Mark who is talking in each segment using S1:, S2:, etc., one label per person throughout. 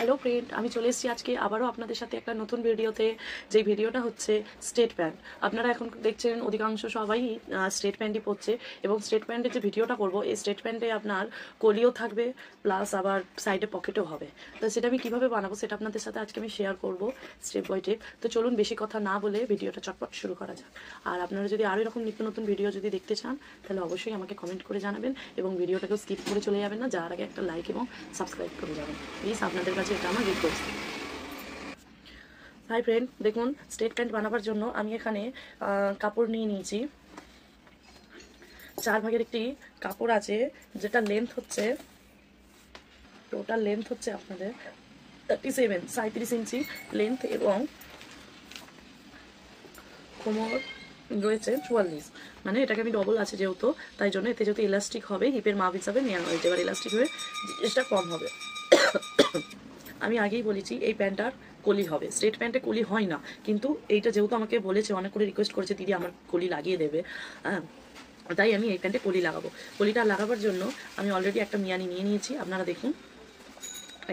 S1: Hello friend, আমি চলে এসেছি আজকে আবারও আপনাদের সাথে একটা নতুন ভিডিওতে। যে ভিডিওটা হচ্ছে স্ট্রেট প্যান্ট। আপনারা এখন দেখছেন অধিকাংশ সবাই স্ট্রেট প্যান্টই পরছে, এবং স্ট্রেট প্যান্টের যে ভিডিওটা করব, এই স্ট্রেট প্যান্টে আপনার কলিও থাকবে প্লাস আবার সাইডে পকেটও হবে। তো সেটা আমি কীভাবে বানাবো সেটা আপনাদের সাথে আজকে আমি শেয়ার করব স্টেপ বাই স্টেপ। তো চলুন বেশি কথা না বলে ভিডিওটা চটপট শুরু করা যাক। আর আপনারা যদি আরও এরকম নিত্য নতুন ভিডিও যদি দেখতে চান তাহলে অবশ্যই আমাকে কমেন্ট করে জানাবেন, এবং ভিডিওটাকেও স্কিপ করে চলে যাবেন না, যাওয়ার আগে একটা লাইক এবং সাবস্ক্রাইব করে যাবেন প্লিজ। আপনাদের কাছে এটা আমার রিকোয়েস্ট। হাই ফ্রেন্ড, দেখুন স্ট্রেট প্যান্ট বানাবার জন্য আমি এখানে কাপড় নিয়ে নিয়েছি। 4 ভাগের একটি কাপড় আছে, যেটা লেন্থ হচ্ছে, টোটাল লেন্থ হচ্ছে আপনাদের 37 ইঞ্চি লেন্থ, এবং কোমর রয়েছে 44। মানে এটাকে আমি ডবল আছে যেহেতু, তাই জন্য এতে যেহেতু ইলাস্টিক হবে, হিপের মাপ হিসাবে নেওয়া হয়েছে। এবার ইলাস্টিক হয়ে জিনিসটা কম হবে। আমি আগেই বলেছি এই প্যান্টটার কলি হবে, স্ট্রেট প্যান্টে কলি হয় না, কিন্তু এইটা যেহেতু আমাকে বলেছে, অনেক করে রিকোয়েস্ট করেছে দিদি আমার কলি লাগিয়ে দেবে, তাই আমি এই প্যান্টে কলি লাগাবো। কলিটা লাগাবার জন্য আমি অলরেডি একটা মিয়ানি নিয়ে নিয়েছি। আপনারা দেখুন,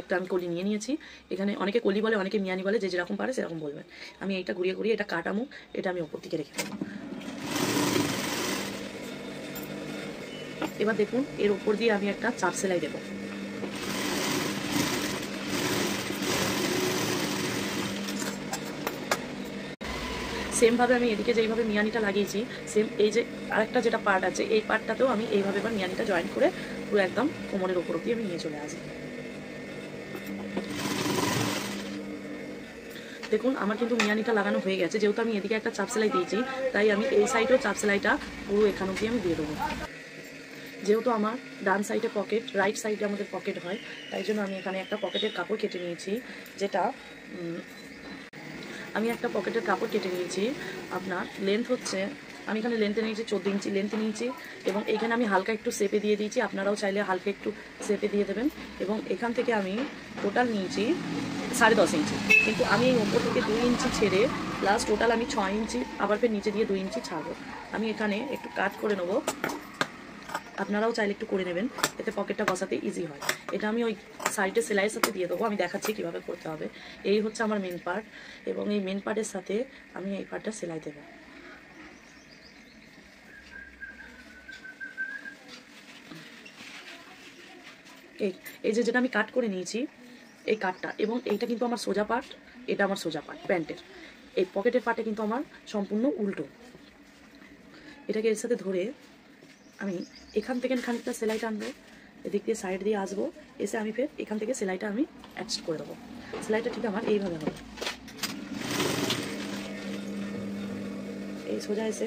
S1: একটা আমি কলি নিয়ে নিয়েছি। এখানে অনেকে কলি বলে, অনেকে মিয়ানি বলে, যে যেরকম পারে সেরকম বলবেন। আমি এইটা ঘুরিয়ে ঘুরিয়ে এটা কাটামো, এটা আমি ওপর দিকে রেখে দেবো। এবার দেখুন, এর ওপর দিয়ে আমি একটা চাপ সেলাই দেবো। সেমভাবে আমি এদিকে যেইভাবে মিয়ানিটা লাগিয়েছি, সেম এই যে আরেকটা যেটা পার্ট আছে, এই পার্টটাতেও আমি এইভাবে এবার মিয়ানিটা জয়েন করে পুরো একদম কোমরের ওপর অব্দি আমি নিয়ে চলে আসি। দেখুন আমার কিন্তু মিয়ানিটা লাগানো হয়ে গেছে। যেহেতু আমি এদিকে একটা চাপ সেলাই দিয়েছি, তাই আমি এই সাইডেও চাপ সেলাইটা পুরো এখান অব্দি আমি দিয়ে দেবো। যেহেতু আমার ডান সাইডে পকেট, রাইট সাইডে আমাদের পকেট হয়, তাই জন্য আমি এখানে একটা পকেটের কাপড় কেটে নিয়েছি। যেটা আমি একটা পকেটের কাপড় কেটে নিয়েছি। আপনার লেন্থ হচ্ছে, আমি এখানে লেন্থে নিয়েছি 14 ইঞ্চি লেন্থ নিয়েছি, এবং এখানে আমি হালকা একটু শেপে দিয়ে দিয়েছি। আপনারাও চাইলে হালকা একটু শেপে দিয়ে দেবেন। এবং এখান থেকে আমি টোটাল নিয়েছি 10.5 ইঞ্চি, কিন্তু আমি এই ওপর থেকে 2 ইঞ্চি ছেড়ে প্লাস টোটাল আমি 6 ইঞ্চি আবার ফের নিচে দিয়ে 2 ইঞ্চি ছাড়বো। আমি এখানে একটু কাট করে নেবো, আপনারাও চাইলে একটু করে নেবেন, এতে পকেটটা বসাতে ইজি হয়। এটা আমি ওই সাইডে সেলাইয়ের সাথে দিয়ে দেবো। আমি দেখাচ্ছি কীভাবে করতে হবে। এই হচ্ছে আমার মেন পার্ট, এবং এই মেন পার্টের সাথে আমি এই পার্টটা সেলাই দেবো। এই যেটা আমি কাট করে নিয়েছি, এই কাটটা, এবং এইটা কিন্তু আমার সোজা পার্ট, এটা আমার সোজা পার্ট প্যান্টের। এই পকেটের পার্টে কিন্তু আমার সম্পূর্ণ উল্টো। এটাকে এর সাথে ধরে আমি এখান থেকে খানিকটা সেলাইটা আনবো, এদিক দিয়ে সাইড দিয়ে আসবো, এসে আমি ফের এখান থেকে সেলাইটা আমি অ্যাডজাস্ট করে দেবো। সেলাইটা ঠিক আমার এইভাবে হবে, এই সোজা এসে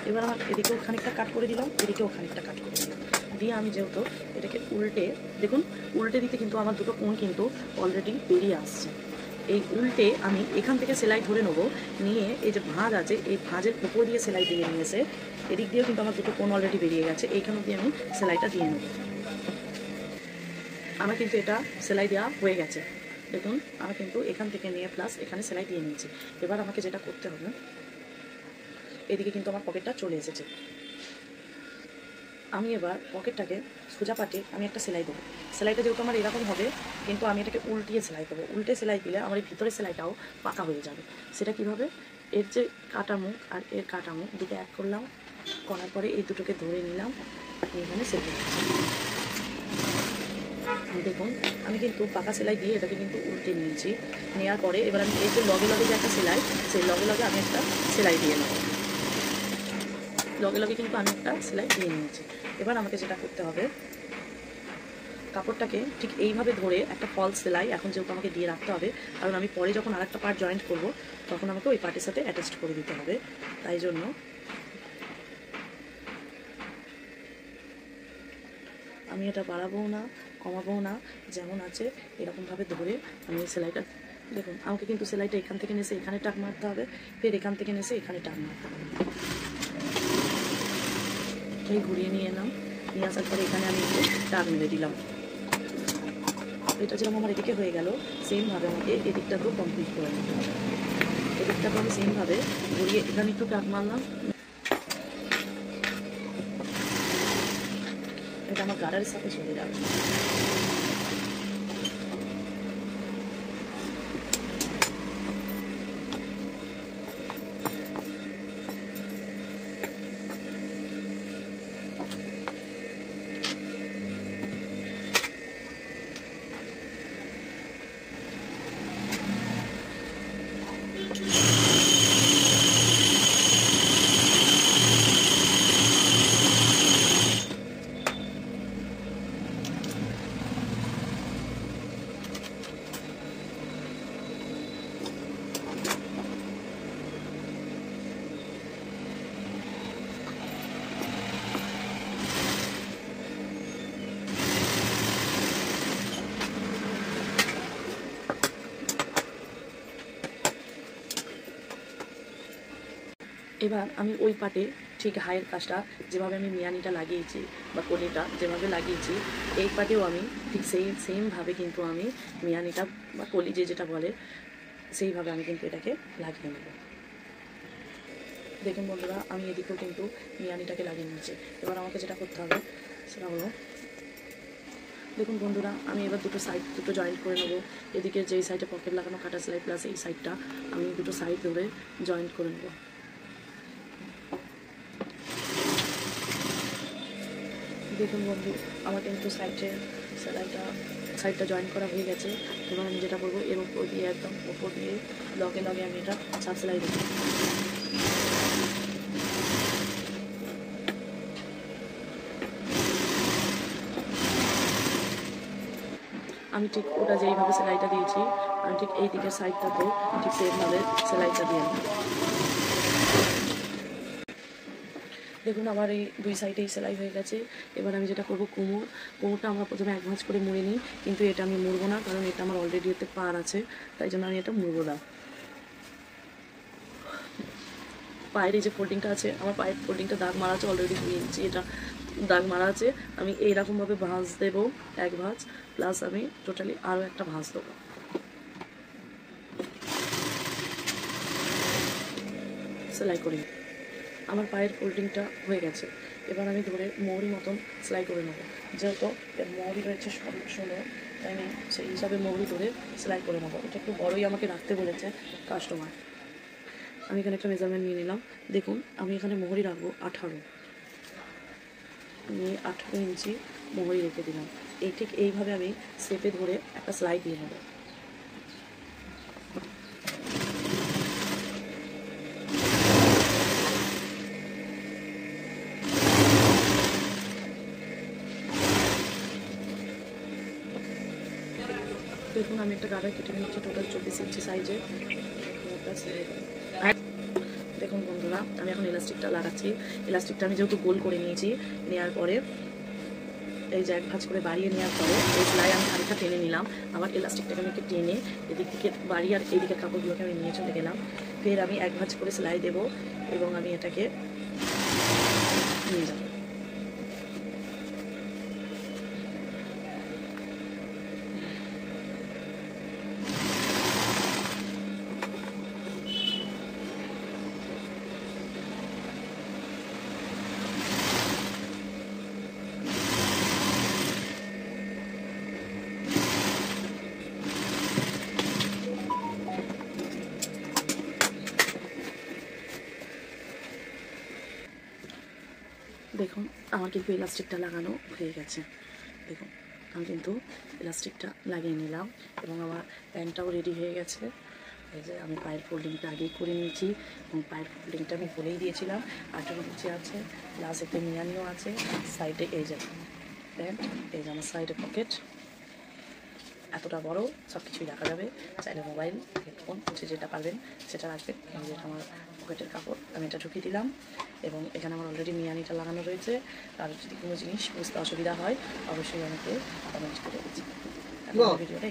S1: এবার আমার এদিকেও খানিকটা কাট করে দিলাম, এদিকেও খানিকটা কাট করে দিলাম, দিয়ে আমি যেহেতু এটাকে উল্টে, দেখুন উল্টে দিতে কিন্তু আমার দুটো কোণ কিন্তু অলরেডি বেরিয়ে আসছে। এই উল্টে আমি এখান থেকে সেলাই ধরে নেবো, নিয়ে এই যে ভাঁজ আছে, এই ভাঁজের উপর দিয়ে সেলাই দিয়ে নিয়ে এসে এদিক দিয়েও কিন্তু আমার দুটো কোণ অলরেডি বেরিয়ে গেছে, এইখান দিয়ে আমি সেলাইটা দিয়ে নেব। আমার কিন্তু এটা সেলাই দেওয়া হয়ে গেছে। দেখুন আমি কিন্তু এখান থেকে নিয়ে প্লাস এখানে সেলাই দিয়ে নিয়েছি। এবার আমাকে যেটা করতে হবে, এদিকে কিন্তু আমার পকেটটা চলে এসেছে। আমি এবার পকেটটাকে সোজা পাটে আমি একটা সেলাই দেবো। সেলাইটা যেহেতু আমার এরকম হবে, কিন্তু আমি এটাকে উল্টিয়ে সেলাই দেবো। উল্টে সেলাই দিলে আমার এই ভিতরের সেলাইটাও পাকা হয়ে যাবে। সেটা কীভাবে, এর যে কাটা মুখ আর এর কাটা মুখ দুটো এক করলাম, করার পরে এই দুটোকে ধরে নিলাম, এখানে সেলাই দেখুন আমি কিন্তু পাকা সেলাই দিয়ে এটাকে কিন্তু উল্টে নিয়েছি। নেওয়ার পরে এবার আমি এই যে লগে লগে যে একটা সেলাই, সেই লগে লগে আমি একটা সেলাই দিয়ে নেব। লগে লগে কিন্তু আমি একটা সেলাই দিয়ে নিয়েছি। এবার আমাকে যেটা করতে হবে, কাপড়টাকে ঠিক এইভাবে ধরে একটা ফলস সেলাই এখন যেহেতু আমাকে দিয়ে রাখতে হবে, কারণ আমি পরে যখন আরেকটা পার্ট জয়েন্ট করব তখন আমাকে ওই পার্টের সাথে অ্যাটাচ করে দিতে হবে। তাই জন্য আমি এটা বাড়াবও না কমাবও না, যেমন আছে এরকমভাবে ধরে আমি সেলাইটা, দেখুন আমাকে কিন্তু সেলাইটা এখান থেকে নেসে এখানে টাক মারতে হবে, ফের এখান থেকে নেসে এখানে টাক মারতে হবে। এই ঘুরিয়ে নিয়ে এলাম, নিয়ে আসার পরে এখানে আমি একটু টাক মেরে দিলাম। এটা যেরকম আমার এদিকে হয়ে গেল, সেমভাবে আমাকে এদিকটাকেও কমপ্লিট করে নিতে হবে। এদিকটাকে আমি সেমভাবে ঘুরিয়ে এখানে একটু টাক মারলাম, এটা আমার গাড়ারের সাথে চলে যাবে। এবার আমি ওই পাটে ঠিক হায়ের কাজটা যেভাবে আমি মিয়ানিটা লাগিয়েছি বা কলিটা যেভাবে লাগিয়েছি, এই পাটেও আমি ঠিক সেমভাবে কিন্তু আমি মিয়ানিটা বা কলি যেটা বলে সেইভাবে আমি কিন্তু এটাকে লাগিয়ে নেব। দেখুন বন্ধুরা, আমি এদিকেও কিন্তু মিয়ানিটাকে লাগিয়ে নিয়েছি। এবার আমাকে যেটা করতে হবে সেটা হলো, দেখুন বন্ধুরা, আমি এবার দুটো জয়েন্ট করে নেবো। এদিকে যেই সাইডে পকেট লাগানো কাটা সেলাই প্লাস এই সাইডটা আমি দুটো সাইড ধরে জয়েন্ট করে নেবো। দেখুন বন্ধু, আমার কিন্তু সাইডটা জয়েন করা হয়ে গেছে। এবং আমি যেটা করবো, এর উপর দিয়ে একদম উপর দিয়ে লগে লগে আমি এটা সাত সেলাই দেবো। আমি ঠিক ওটা যেইভাবে সেলাইটা দিয়েছি, আমি ঠিক এই দিকের সাইডটাতে ঠিক সেইভাবে সেলাইটা দিয়ে নেব। দেখুন আমার এই দুই সাইডেই সেলাই হয়ে গেছে। এবার আমি যেটা করবো, কোমরটা আমরা প্রথমে এক ভাঁজ করে মুড়ে নিই, কিন্তু এটা আমি মুড়বো না, কারণ এটা আমার অলরেডি এতে পার আছে, তাই জন্য আমি এটা মুড়বো না। পায়ের এই যে ফোল্ডিংটা আছে, আমার পায়ের ফোল্ডিংটা দাগ মারা আছে অলরেডি 2 ইঞ্চি, এটা দাগ মারা আছে। আমি এইরকমভাবে ভাঁজ দেবো, এক ভাঁজ প্লাস আমি টোটালি আরও একটা ভাঁজ দেবো। সেলাই করি, আমার পায়ের ফোল্ডিংটা হয়ে গেছে। এবার আমি ধরে মোহরি মতন সেলাই করে নেবো। যেহেতু মোহরি রয়েছে 16, তাই আমি সেই হিসাবে মোহরি ধরে সেলাই করে নেবো। এটা একটু বড়োই আমাকে রাখতে বলেছে কাস্টমার। আমি এখানে একটা মেজারমেন্ট নিয়ে নিলাম। দেখুন আমি এখানে মোহরি রাখবো 18, আমি 18 ইঞ্চি মোহরি রেখে দিলাম। ঠিক এইভাবে আমি শেপে ধরে একটা সেলাই দিয়ে নেবো। দেখুন আমি একটা গাড়া কেটে নিচ্ছি টোটাল 24 ইঞ্চি সাইজে। দেখুন বন্ধুরা, আমি এখন ইলাস্টিকটা লাগাচ্ছি। ইলাস্টিকটা আমি যেহেতু গোল করে নিয়েছি, নেওয়ার পরে এই যে এক ভাঁজ করে বাড়িয়ে নেওয়ার পরে এই সেলাই আমি খানিকটা টেনে নিলাম। আবার ইলাস্টিকটাকে আমি একটু টেনে এদিক থেকে বাড়িয়ে আর এইদিকের কাপড়গুলোকে আমি নিয়ে চলে গেলাম। ফের আমি এক ভাঁজ করে সেলাই দেবো এবং আমি এটাকে নিয়ে যাব। দেখুন আমার কিন্তু ইলাস্টিকটা লাগানো হয়ে গেছে। দেখুন আমি কিন্তু ইলাস্টিকটা লাগিয়ে নিলাম এবং আমার প্যান্টটাও রেডি হয়ে গেছে। এই যে আমি পায়ের ফোল্ডিংটা আগেই করে নিয়েছি এবং পায়ের ফোল্ডিংটা আমি বলেই দিয়েছিলাম 18 ইঞ্চি আছে, প্লাস একটা মিয়ানিও আছে। সাইডে এই যে প্যান্ট, এই যে আমার সাইডে পকেট, এতটা বড় সব কিছুই রাখা যাবে। চাইলে মোবাইল, হেডফোন যেটা পারবেন সেটা রাখবেন। এবং যেটা আমার পকেটের কাপড় আমি এটা ঢুকিয়ে দিলাম এবং এখানে আমার অলরেডি মিয়ানিটা লাগানো রয়েছে। আর যদি কোনো জিনিস বুঝতে অসুবিধা হয় অবশ্যই আমাকে কমেন্ট করে দিচ্ছি। ভিডিওটা